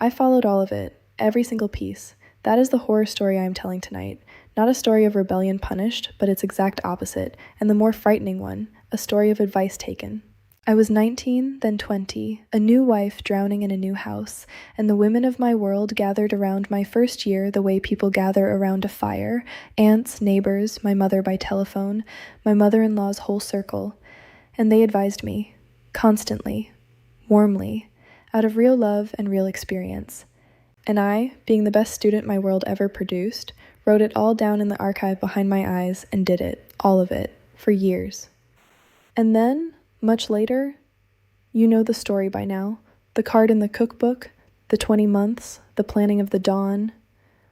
I followed all of it, every single piece. That is the horror story I am telling tonight. Not a story of rebellion punished, but its exact opposite, and the more frightening one, a story of advice taken. I was 19, then 20, a new wife drowning in a new house, and the women of my world gathered around my first year the way people gather around a fire, aunts, neighbors, my mother by telephone, my mother-in-law's whole circle, and they advised me, constantly, warmly, out of real love and real experience. And I, being the best student my world ever produced, wrote it all down in the archive behind my eyes and did it, all of it, for years. And then, much later, you know the story by now, the card in the cookbook, the 20 months, the planning of the dawn.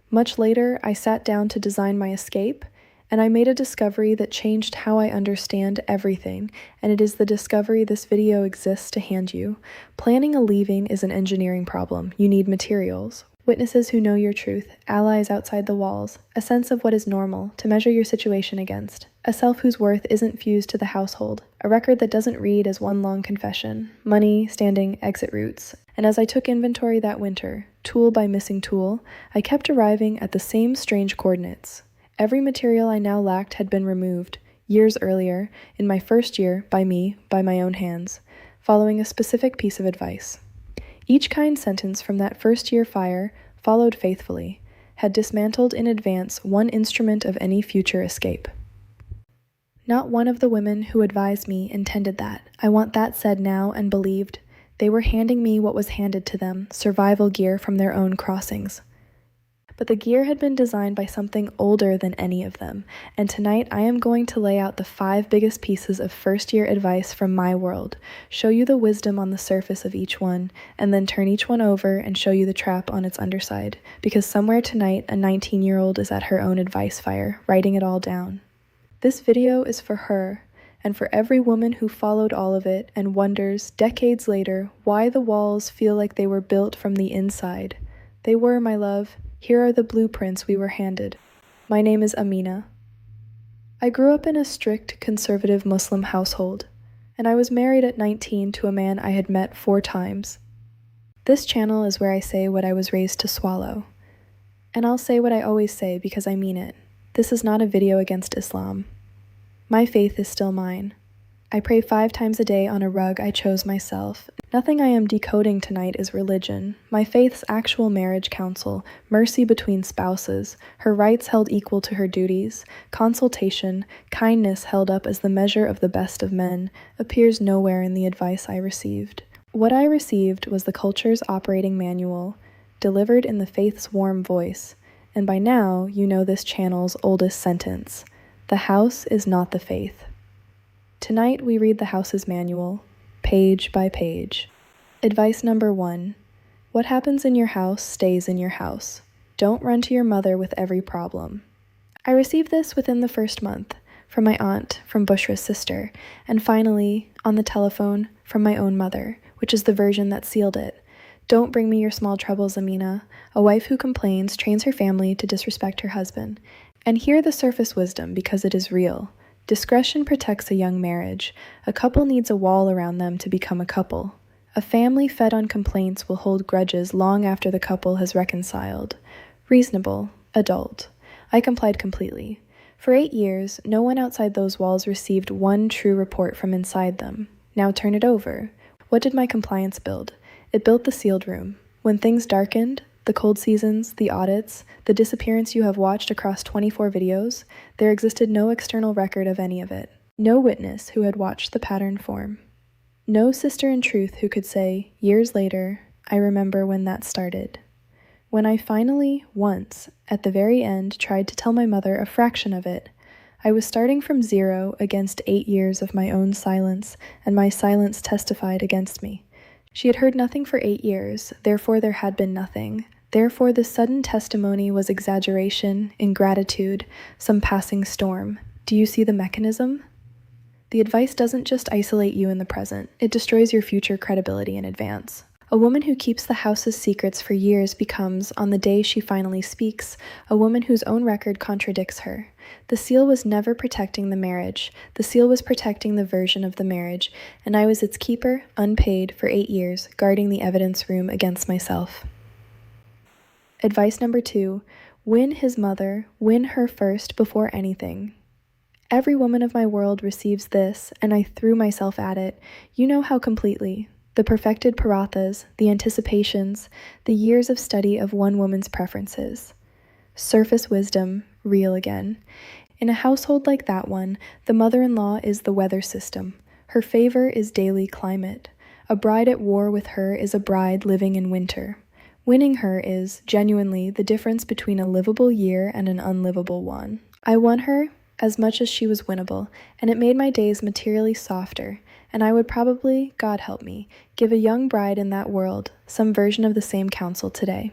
Much later, I sat down to design my escape, and I made a discovery that changed how I understand everything, and it is the discovery this video exists to hand you. Planning a leaving is an engineering problem. You need materials, witnesses who know your truth, allies outside the walls, a sense of what is normal to measure your situation against, a self whose worth isn't fused to the household, a record that doesn't read as one long confession, money, standing, exit routes. And as I took inventory that winter, tool by missing tool, I kept arriving at the same strange coordinates. Every material I now lacked had been removed, years earlier, in my first year, by me, by my own hands, following a specific piece of advice. Each kind sentence from that first-year fire, followed faithfully, had dismantled in advance one instrument of any future escape. Not one of the women who advised me intended that. I want that said now and believed. They were handing me what was handed to them, survival gear from their own crossings. But the gear had been designed by something older than any of them, and tonight I am going to lay out the 5 biggest pieces of first-year advice from my world, show you the wisdom on the surface of each one, and then turn each one over and show you the trap on its underside, because somewhere tonight a 19-year-old is at her own advice fire, writing it all down. This video is for her, and for every woman who followed all of it and wonders, decades later, why the walls feel like they were built from the inside. They were, my love. Here are the blueprints we were handed. My name is Amina. I grew up in a strict, conservative Muslim household, and I was married at 19 to a man I had met 4 times. This channel is where I say what I was raised to swallow. And I'll say what I always say because I mean it. This is not a video against Islam. My faith is still mine. I pray 5 times a day on a rug I chose myself. Nothing I am decoding tonight is religion. My faith's actual marriage counsel, mercy between spouses, her rights held equal to her duties, consultation, kindness held up as the measure of the best of men, appears nowhere in the advice I received. What I received was the culture's operating manual, delivered in the faith's warm voice, and by now you know this channel's oldest sentence: the house is not the faith. Tonight we read the house's manual, page by page. Advice number 1. What happens in your house stays in your house. Don't run to your mother with every problem. I received this within the first month, from my aunt, from Bushra's sister, and finally, on the telephone, from my own mother, which is the version that sealed it. Don't bring me your small troubles, Amina. A wife who complains trains her family to disrespect her husband. And hear the surface wisdom because it is real. Discretion protects a young marriage. A couple needs a wall around them to become a couple. A family fed on complaints will hold grudges long after the couple has reconciled. Reasonable, adult. I complied completely. For 8 years, no one outside those walls received one true report from inside them. Now turn it over. What did my compliance build? It built the sealed room. When things darkened, the cold seasons, the audits, the disappearance you have watched across 24 videos, there existed no external record of any of it. No witness who had watched the pattern form. No sister in truth who could say, years later, I remember when that started. When I finally, once, at the very end, tried to tell my mother a fraction of it, I was starting from 0 against 8 years of my own silence, and my silence testified against me. She had heard nothing for 8 years, therefore there had been nothing. Therefore the sudden testimony was exaggeration, ingratitude, some passing storm. Do you see the mechanism? The advice doesn't just isolate you in the present, it destroys your future credibility in advance. A woman who keeps the house's secrets for years becomes, on the day she finally speaks, a woman whose own record contradicts her. The seal was never protecting the marriage. The seal was protecting the version of the marriage, and I was its keeper, unpaid, for 8 years, guarding the evidence room against myself. Advice number 2, win his mother, win her first before anything. Every woman of my world receives this, and I threw myself at it. You know how completely. The perfected parathas, the anticipations, the years of study of one woman's preferences. Surface wisdom, real again. In a household like that one, the mother-in-law is the weather system. Her favor is daily climate. A bride at war with her is a bride living in winter. Winning her is, genuinely, the difference between a livable year and an unlivable one. I won her as much as she was winnable, and it made my days materially softer, and I would probably, God help me, give a young bride in that world some version of the same counsel today.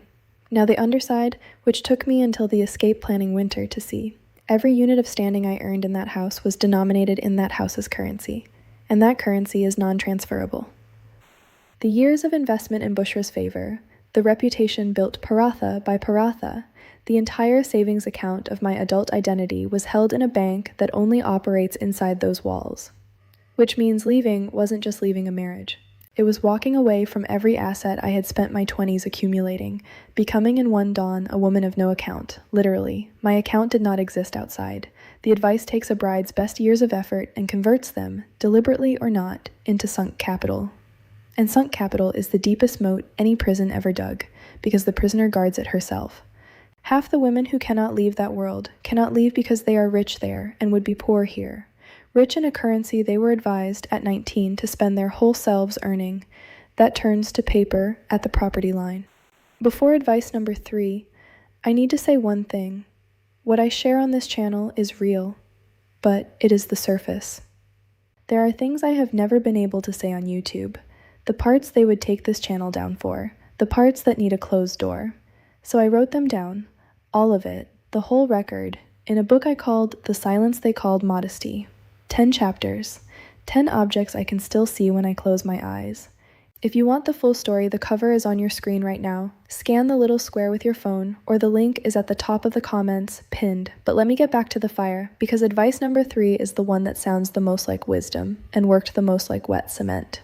Now the underside, which took me until the escape planning winter to see. Every unit of standing I earned in that house was denominated in that house's currency, and that currency is non-transferable. The years of investment in Bushra's favor, the reputation built paratha by paratha, the entire savings account of my adult identity was held in a bank that only operates inside those walls. Which means leaving wasn't just leaving a marriage. It was walking away from every asset I had spent my 20s accumulating, becoming in one dawn a woman of no account, literally. My account did not exist outside. The advice takes a bride's best years of effort and converts them, deliberately or not, into sunk capital. And sunk capital is the deepest moat any prison ever dug, because the prisoner guards it herself. Half the women who cannot leave that world cannot leave because they are rich there and would be poor here. Rich in a currency they were advised at 19 to spend their whole selves earning. That turns to paper at the property line. Before advice number 3, I need to say one thing. What I share on this channel is real, but it is the surface. There are things I have never been able to say on YouTube, the parts they would take this channel down for, the parts that need a closed door. So I wrote them down, all of it, the whole record, in a book I called The Silence They Called Modesty. 10 chapters, 10 objects I can still see when I close my eyes. If you want the full story, the cover is on your screen right now. Scan the little square with your phone, or the link is at the top of the comments, pinned. But let me get back to the fire, because advice number 3 is the one that sounds the most like wisdom, and worked the most like wet cement.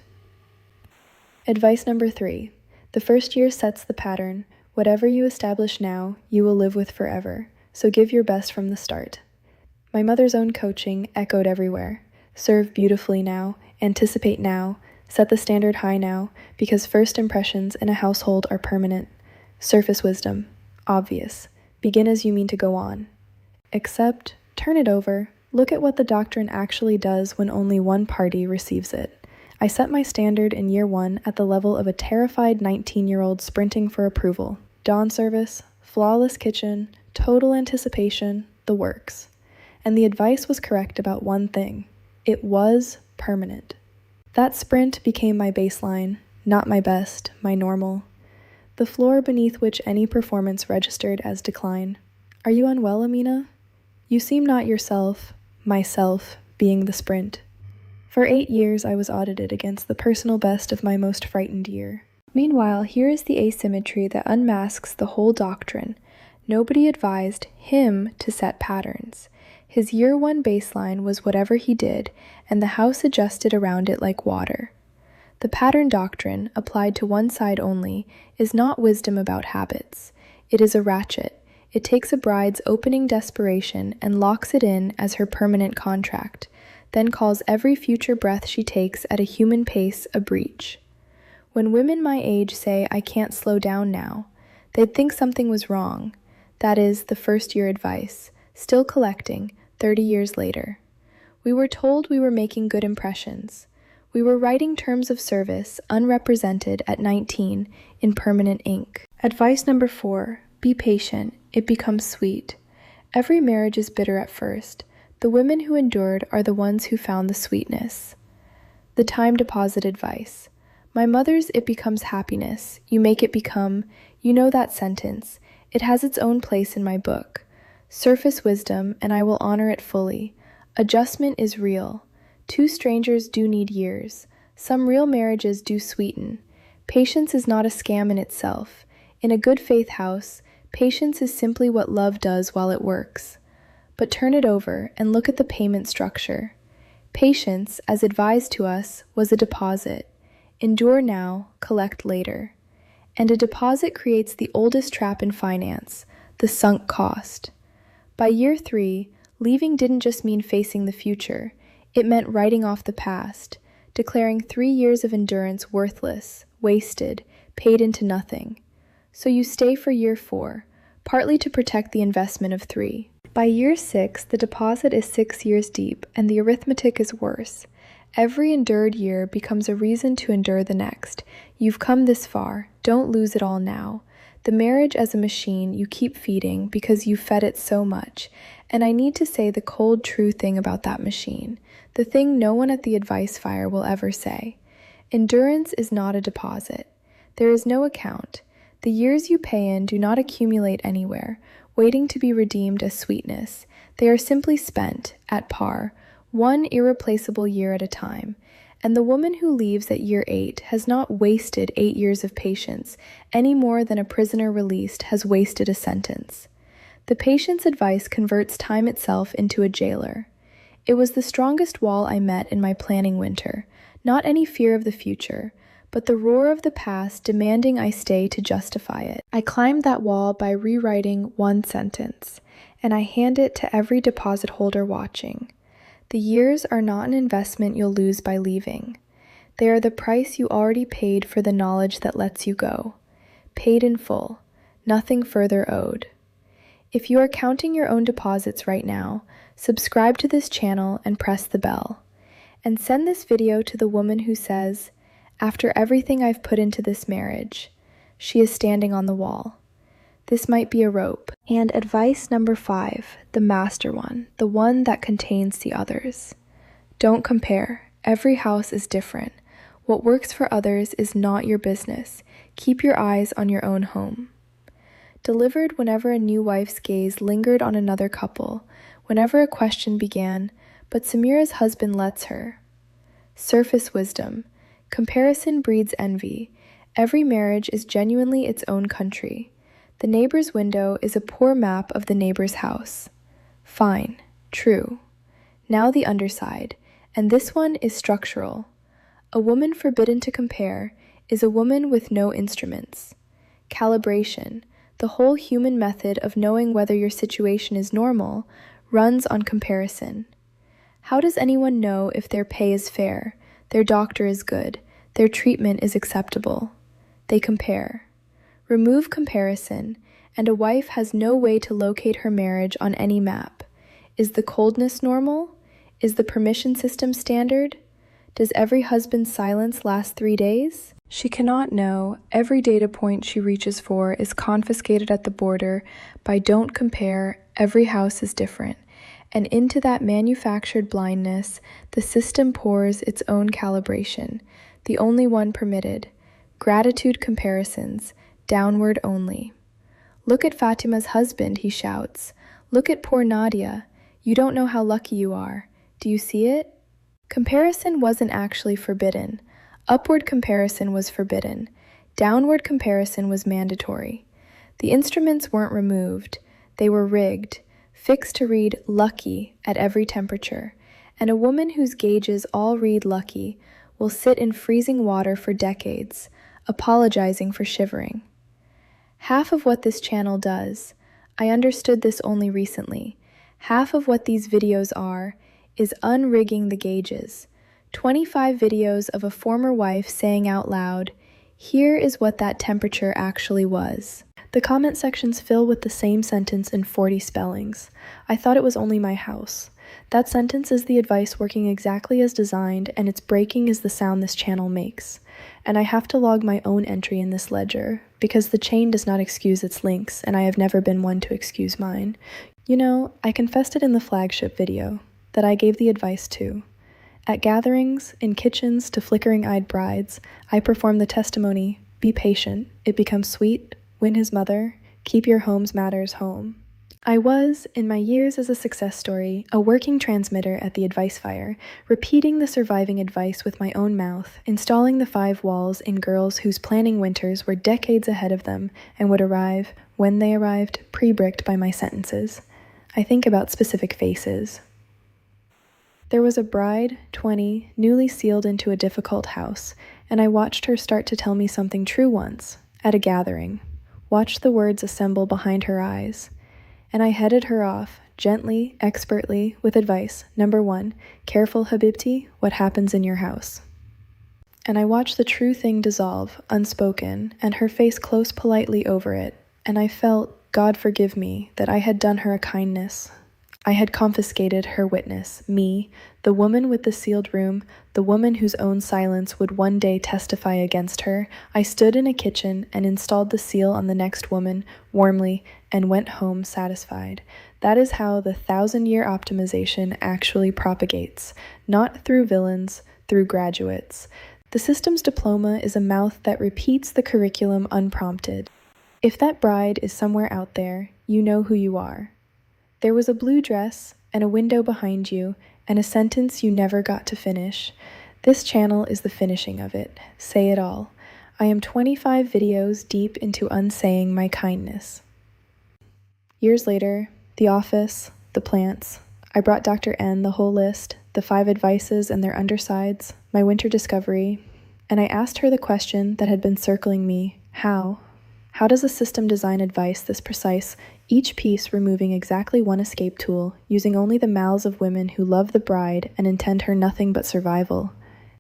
Advice number 3. The first year sets the pattern. Whatever you establish now, you will live with forever, so give your best from the start. My mother's own coaching echoed everywhere. Serve beautifully now, anticipate now, set the standard high now, because first impressions in a household are permanent. Surface wisdom, obvious. Begin as you mean to go on. Accept, turn it over, look at what the doctrine actually does when only one party receives it. I set my standard in year 1 at the level of a terrified 19-year-old sprinting for approval. Dawn service, flawless kitchen, total anticipation, the works. And the advice was correct about one thing. It was permanent. That sprint became my baseline, not my best, my normal. The floor beneath which any performance registered as decline. Are you unwell, Amina? You seem not yourself, myself, being the sprint. For 8 years I was audited against the personal best of my most frightened year. Meanwhile, here is the asymmetry that unmasks the whole doctrine. Nobody advised him to set patterns. His year 1 baseline was whatever he did, and the house adjusted around it like water. The pattern doctrine, applied to one side only, is not wisdom about habits. It is a ratchet. It takes a bride's opening desperation and locks it in as her permanent contract, then calls every future breath she takes at a human pace a breach. When women my age say, I can't slow down now, they'd think something was wrong. That is the first year advice, still collecting, 30 years later. We were told we were making good impressions. We were writing terms of service, unrepresented at 19, in permanent ink. Advice number 4, be patient, it becomes sweet. Every marriage is bitter at first. The women who endured are the ones who found the sweetness. The time deposit advice. My mother's it becomes happiness, you make it become, you know that sentence. It has its own place in my book. Surface wisdom, and I will honor it fully. Adjustment is real. 2 strangers do need years. Some real marriages do sweeten. Patience is not a scam in itself. In a good faith house, patience is simply what love does while it works. But turn it over and look at the payment structure. Patience, as advised to us, was a deposit. Endure now, collect later. And a deposit creates the oldest trap in finance, the sunk cost. By year 3, leaving didn't just mean facing the future, it meant writing off the past, declaring 3 years of endurance worthless, wasted, paid into nothing. So you stay for year 4, partly to protect the investment of 3. By year 6, the deposit is 6 years deep, and the arithmetic is worse. Every endured year becomes a reason to endure the next. You've come this far, don't lose it all now. The marriage as a machine you keep feeding because you fed it so much. And I need to say the cold true thing about that machine, the thing no one at the advice fire will ever say. Endurance is not a deposit. There is no account. The years you pay in do not accumulate anywhere, waiting to be redeemed as sweetness. They are simply spent, at par, one irreplaceable year at a time. And the woman who leaves at year 8 has not wasted 8 years of patience, any more than a prisoner released has wasted a sentence. The patient's advice converts time itself into a jailer. It was the strongest wall I met in my planning winter, not any fear of the future, but the roar of the past demanding I stay to justify it. I climbed that wall by rewriting one sentence, and I hand it to every deposit holder watching. The years are not an investment you'll lose by leaving. They are the price you already paid for the knowledge that lets you go. Paid in full, nothing further owed. If you are counting your own deposits right now, subscribe to this channel and press the bell. And send this video to the woman who says, after everything I've put into this marriage, she is standing on the wall. This might be a rope. And advice number 5, the master one, the one that contains the others. Don't compare. Every house is different. What works for others is not your business. Keep your eyes on your own home. Delivered whenever a new wife's gaze lingered on another couple, whenever a question began, but Samira's husband lets her. Surface wisdom. Comparison breeds envy. Every marriage is genuinely its own country. The neighbor's window is a poor map of the neighbor's house. Fine, true. Now the underside, and this one is structural. A woman forbidden to compare is a woman with no instruments. Calibration, the whole human method of knowing whether your situation is normal, runs on comparison. How does anyone know if their pay is fair, their doctor is good, their treatment is acceptable? They compare. Remove comparison, and a wife has no way to locate her marriage on any map. Is the coldness normal? Is the permission system standard? Does every husband's silence last 3 days? She cannot know. Every data point she reaches for is confiscated at the border by don't compare, every house is different. And into that manufactured blindness, the system pours its own calibration, the only one permitted. Gratitude comparisons, downward only. Look at Fatima's husband, he shouts. Look at poor Nadia. You don't know how lucky you are. Do you see it? Comparison wasn't actually forbidden. Upward comparison was forbidden. Downward comparison was mandatory. The instruments weren't removed. They were rigged, fixed to read lucky at every temperature. And a woman whose gauges all read lucky will sit in freezing water for decades, apologizing for shivering. Half of what this channel does, I understood this only recently, half of what these videos are, is unrigging the gauges. 25 videos of a former wife saying out loud, here is what that temperature actually was. The comment sections fill with the same sentence in 40 spellings. I thought it was only my house. That sentence is the advice working exactly as designed, and its breaking is the sound this channel makes. And I have to log my own entry in this ledger, because the chain does not excuse its links, and I have never been one to excuse mine. You know, I confessed it in the flagship video, that I gave the advice to. At gatherings, in kitchens to flickering-eyed brides, I perform the testimony, be patient, it becomes sweet, win his mother, keep your home's matters home. I was, in my years as a success story, a working transmitter at the advice fire, repeating the surviving advice with my own mouth, installing the 5 walls in girls whose planning winters were decades ahead of them and would arrive, when they arrived, pre-bricked by my sentences. I think about specific faces. There was a bride, 20, newly sealed into a difficult house, and I watched her start to tell me something true once, at a gathering, watched the words assemble behind her eyes, and I headed her off, gently, expertly, with advice. Number 1, careful, Habibti, what happens in your house? And I watched the true thing dissolve, unspoken, and her face close politely over it, and I felt, God forgive me, that I had done her a kindness. I had confiscated her witness, me, the woman with the sealed room, the woman whose own silence would one day testify against her. I stood in a kitchen and installed the seal on the next woman, warmly, and went home satisfied. That is how the 1,000-year optimization actually propagates, not through villains, through graduates. The system's diploma is a mouth that repeats the curriculum unprompted. If that bride is somewhere out there, you know who you are. There was a blue dress and a window behind you and a sentence you never got to finish. This channel is the finishing of it. Say it all. I am 25 videos deep into unsaying my kindness. Years later, the office, the plants. I brought Dr. N the whole list, the 5 advices and their undersides, my winter discovery, and I asked her the question that had been circling me, how? How does a system design advice this precise, each piece removing exactly one escape tool, using only the mouths of women who love the bride and intend her nothing but survival?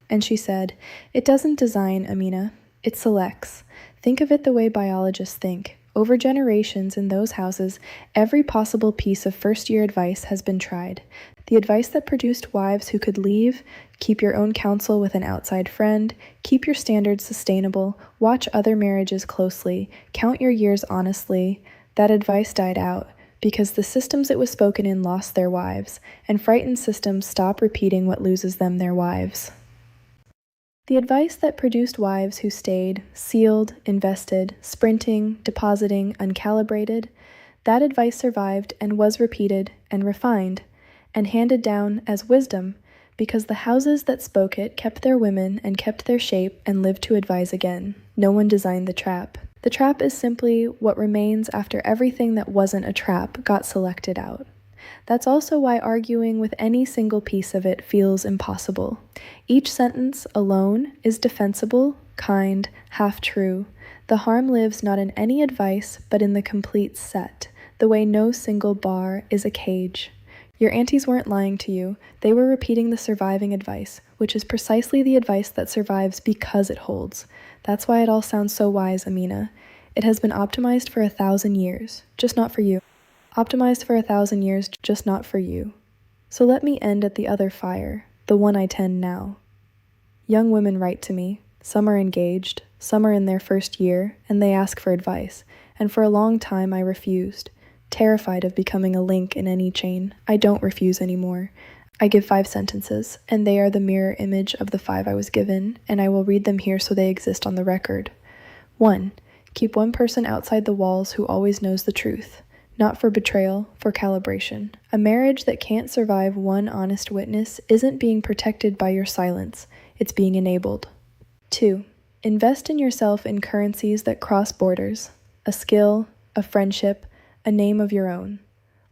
And she said, it doesn't design, Amina, it selects. Think of it the way biologists think. Over generations in those houses, every possible piece of first-year advice has been tried. The advice that produced wives who could leave, keep your own counsel with an outside friend, keep your standards sustainable, watch other marriages closely, count your years honestly, that advice died out because the systems it was spoken in lost their wives, and frightened systems stop repeating what loses them their wives. The advice that produced wives who stayed, sealed, invested, sprinting, depositing, uncalibrated, that advice survived and was repeated and refined and handed down as wisdom because the houses that spoke it kept their women and kept their shape and lived to advise again. No one designed the trap. The trap is simply what remains after everything that wasn't a trap got selected out. That's also why arguing with any single piece of it feels impossible. Each sentence alone is defensible, kind, half-true. The harm lives not in any advice, but in the complete set, the way no single bar is a cage. Your aunties weren't lying to you. They were repeating the surviving advice, which is precisely the advice that survives because it holds. That's why it all sounds so wise, Amina. It has been optimized for 1,000 years, just not for you. Optimized for 1,000 years, just not for you. So let me end at the other fire, the one I tend now. Young women write to me. Some are engaged, some are in their first year, and they ask for advice. And for a long time I refused, terrified of becoming a link in any chain. I don't refuse anymore. I give 5 sentences, and they are the mirror image of the 5 I was given, and I will read them here so they exist on the record. 1. Keep one person outside the walls who always knows the truth. Not for betrayal, for calibration. A marriage that can't survive one honest witness isn't being protected by your silence, it's being enabled. 2. Invest in yourself in currencies that cross borders. A skill, a friendship, a name of your own.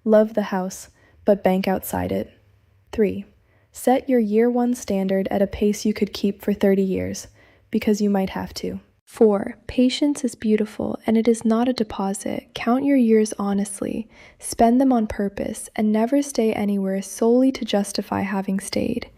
Love the house, but bank outside it. 3. Set your year 1 standard at a pace you could keep for 30 years, because you might have to. 4. Patience is beautiful, and it is not a deposit. Count your years honestly, spend them on purpose, and never stay anywhere solely to justify having stayed.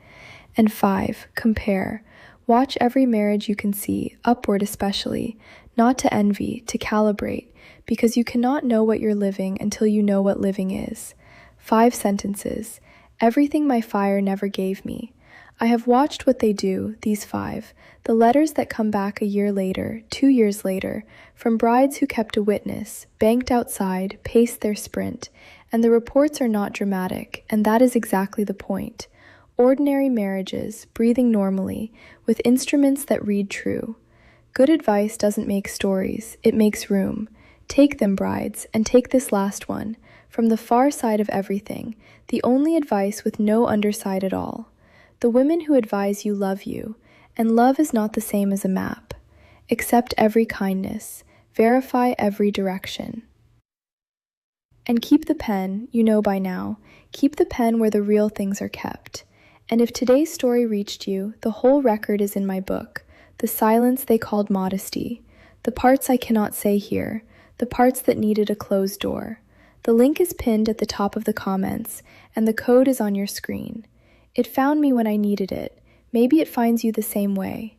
And 5. Compare. Watch every marriage you can see, upward especially, not to envy, to calibrate, because you cannot know what you're living until you know what living is. 5 sentences. Everything my fire never gave me. I have watched what they do, these 5, the letters that come back a year later, 2 years later, from brides who kept a witness, banked outside, paced their sprint, and the reports are not dramatic, and that is exactly the point. Ordinary marriages, breathing normally, with instruments that read true. Good advice doesn't make stories, it makes room. Take them, brides, and take this last one, from the far side of everything, the only advice with no underside at all. The women who advise you love you, and love is not the same as a map. Accept every kindness, verify every direction. And keep the pen, you know by now, keep the pen where the real things are kept. And if today's story reached you, the whole record is in my book, The Silence They Called Modesty. The parts I cannot say here, the parts that needed a closed door. The link is pinned at the top of the comments, and the code is on your screen. It found me when I needed it. Maybe it finds you the same way.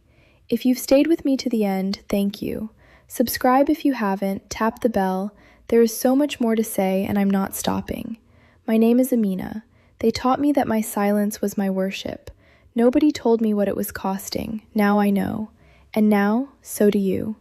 If you've stayed with me to the end, thank you. Subscribe if you haven't, tap the bell. There is so much more to say, and I'm not stopping. My name is Amina. They taught me that my silence was my worship. Nobody told me what it was costing. Now I know. And now, so do you.